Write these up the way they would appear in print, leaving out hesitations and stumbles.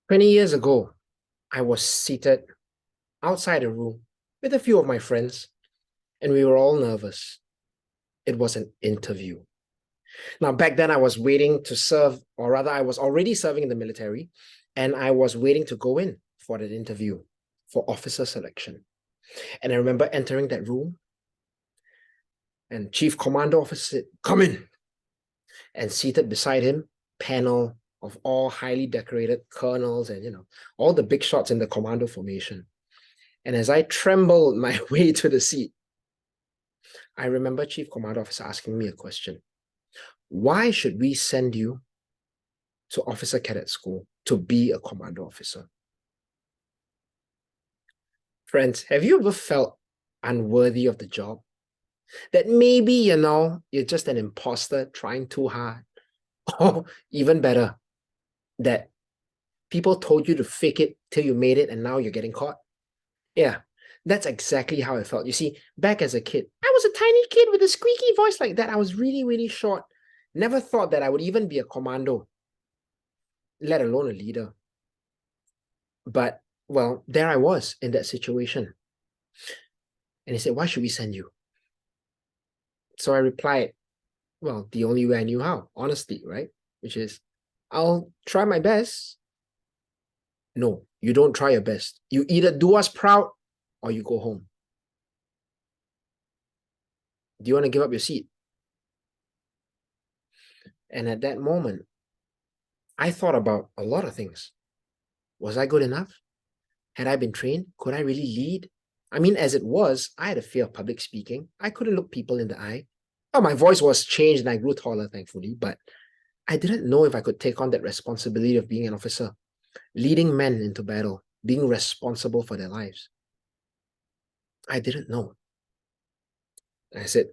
20 years ago, I was seated outside a room with a few of my friends, and we were all nervous. It was an interview. Now, back then, I was waiting to serve, or rather, I was already serving in the military, and I was waiting to go in for that interview for officer selection. And I remember entering that room, and Chief Commando Officer said, "Come in." And seated beside him, panel of all highly decorated colonels and, all the big shots in the commando formation. And as I trembled my way to the seat, I remember Chief Commando Officer asking me a question. Why should we send you to officer cadet school to be a commando officer? Friends, have you ever felt unworthy of the job? That maybe, you're just an imposter trying too hard? Or even better, that people told you to fake it till you made it and now you're getting caught? Yeah, that's exactly how I felt. You see, back as a kid, I was a tiny kid with a squeaky voice like that. I was really, really short. Never thought that I would even be a commando, let alone a leader. But, well, there I was in that situation. And he said, why should we send you? So I replied, well, the only way I knew how, honestly, right? Which is, I'll try my best. No, you don't try your best. You either do us proud or you go home. Do you want to give up your seat? And at that moment, I thought about a lot of things. Was I good enough? Had I been trained? Could I really lead? I mean, as it was, I had a fear of public speaking. I couldn't look people in the eye. Oh, my voice was changed and I grew taller, thankfully, but I didn't know if I could take on that responsibility of being an officer, leading men into battle, being responsible for their lives. I didn't know. I said,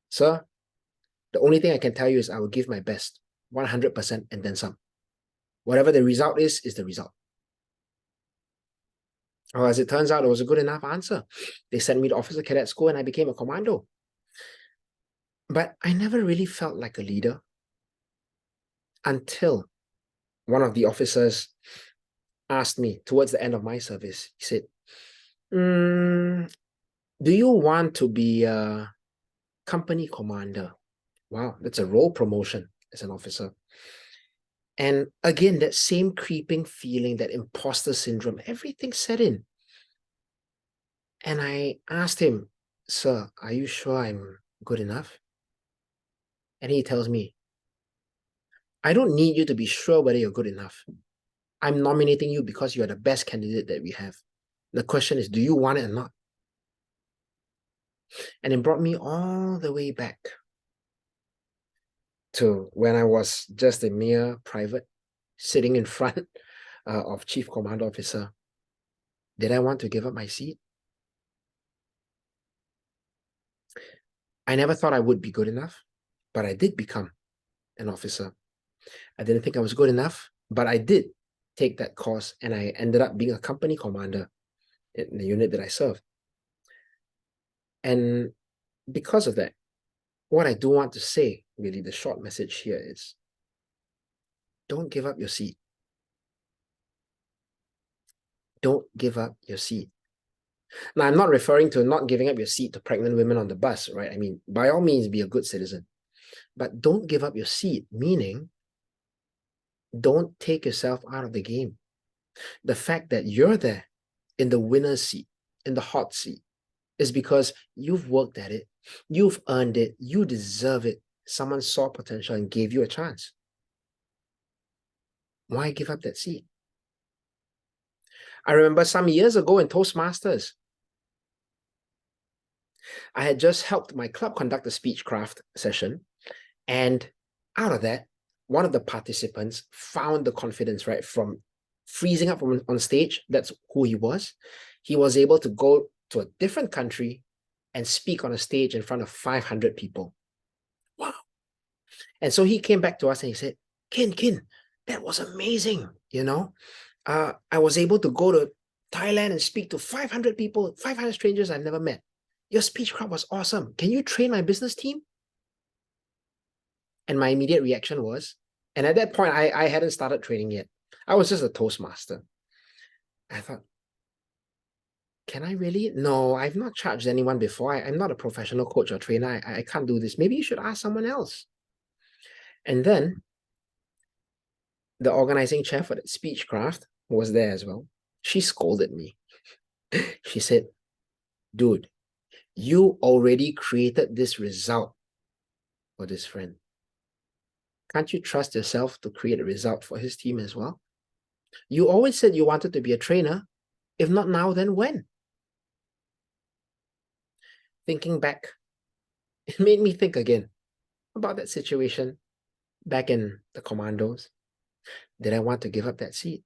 sir, the only thing I can tell you is I will give my best, 100% and then some. Whatever the result is the result. Well, as it turns out, it was a good enough answer. They sent me to officer cadet school and I became a commando. But I never really felt like a leader until one of the officers asked me towards the end of my service. He said, do you want to be a company commander? Wow, that's a role promotion as an officer. And again, that same creeping feeling, that imposter syndrome, everything set in. And I asked him, sir, are you sure I'm good enough? And he tells me, I don't need you to be sure whether you're good enough. I'm nominating you because you are the best candidate that we have. The question is, do you want it or not? And it brought me all the way back to when I was just a mere private sitting in front of Chief Command Officer. Did I want to give up my seat? I never thought I would be good enough, but I did become an officer. I didn't think I was good enough, but I did take that course and I ended up being a company commander in the unit that I served. And because of that, what I do want to say, really, the short message here is, don't give up your seat. Don't give up your seat. Now, I'm not referring to not giving up your seat to pregnant women on the bus, right? I mean, by all means, be a good citizen. But don't give up your seat, meaning don't take yourself out of the game. The fact that you're there in the winner's seat, in the hot seat, is because you've worked at it, you've earned it, you deserve it. Someone saw potential and gave you a chance. Why give up that seat? I remember some years ago in Toastmasters, I had just helped my club conduct a speechcraft session. And out of that, one of the participants found the confidence, right, from freezing up on stage. That's who he was. He was able to go to a different country and speak on a stage in front of 500 people. Wow. And so he came back to us and he said, Kin, that was amazing. I was able to go to Thailand and speak to 500 people, 500 strangers I've never met. Your speech crowd was awesome. Can you train my business team? And my immediate reaction was, and at that point, I hadn't started training yet. I was just a Toastmaster. I thought, can I really? No, I've not charged anyone before. I'm not a professional coach or trainer. I can't do this. Maybe you should ask someone else. And then the organizing chair for that Speechcraft was there as well. She scolded me. She said, dude, you already created this result for this friend. Can't you trust yourself to create a result for his team as well? You always said you wanted to be a trainer. If not now, then when? Thinking back, it made me think again about that situation back in the Commandos. Did I want to give up that seat?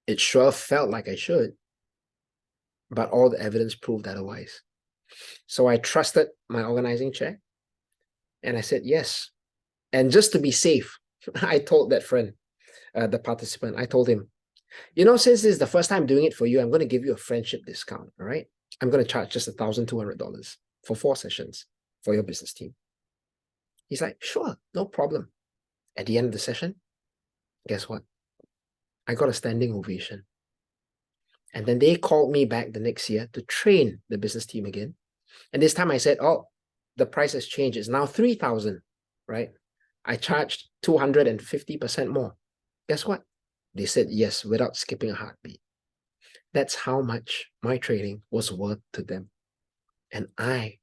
It sure felt like I should, but all the evidence proved otherwise. So I trusted my organizing chair and I said yes. And just to be safe, I told that friend, the participant, I told him, since this is the first time doing it for you, I'm going to give you a friendship discount, all right? I'm going to charge just $1,200 for 4 sessions for your business team. He's like, sure, no problem. At the end of the session, guess what? I got a standing ovation. And then they called me back the next year to train the business team again. And this time I said, oh, the price has changed. It's now $3,000, right? I charged 250% more. Guess what? They said yes without skipping a heartbeat. That's how much my training was worth to them. And I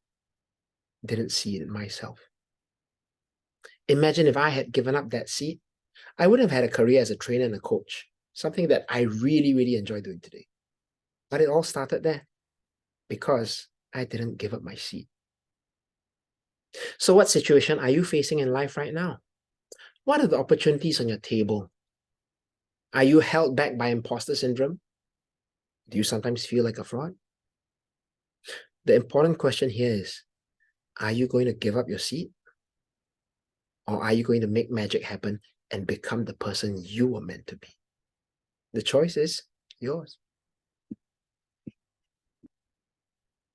didn't see it myself. Imagine if I had given up that seat, I wouldn't have had a career as a trainer and a coach, something that I really, really enjoy doing today. But it all started there because I didn't give up my seat. So what situation are you facing in life right now? What are the opportunities on your table? Are you held back by imposter syndrome? Do you sometimes feel like a fraud? The important question here is, are you going to give up your seat? Or are you going to make magic happen and become the person you were meant to be? The choice is yours.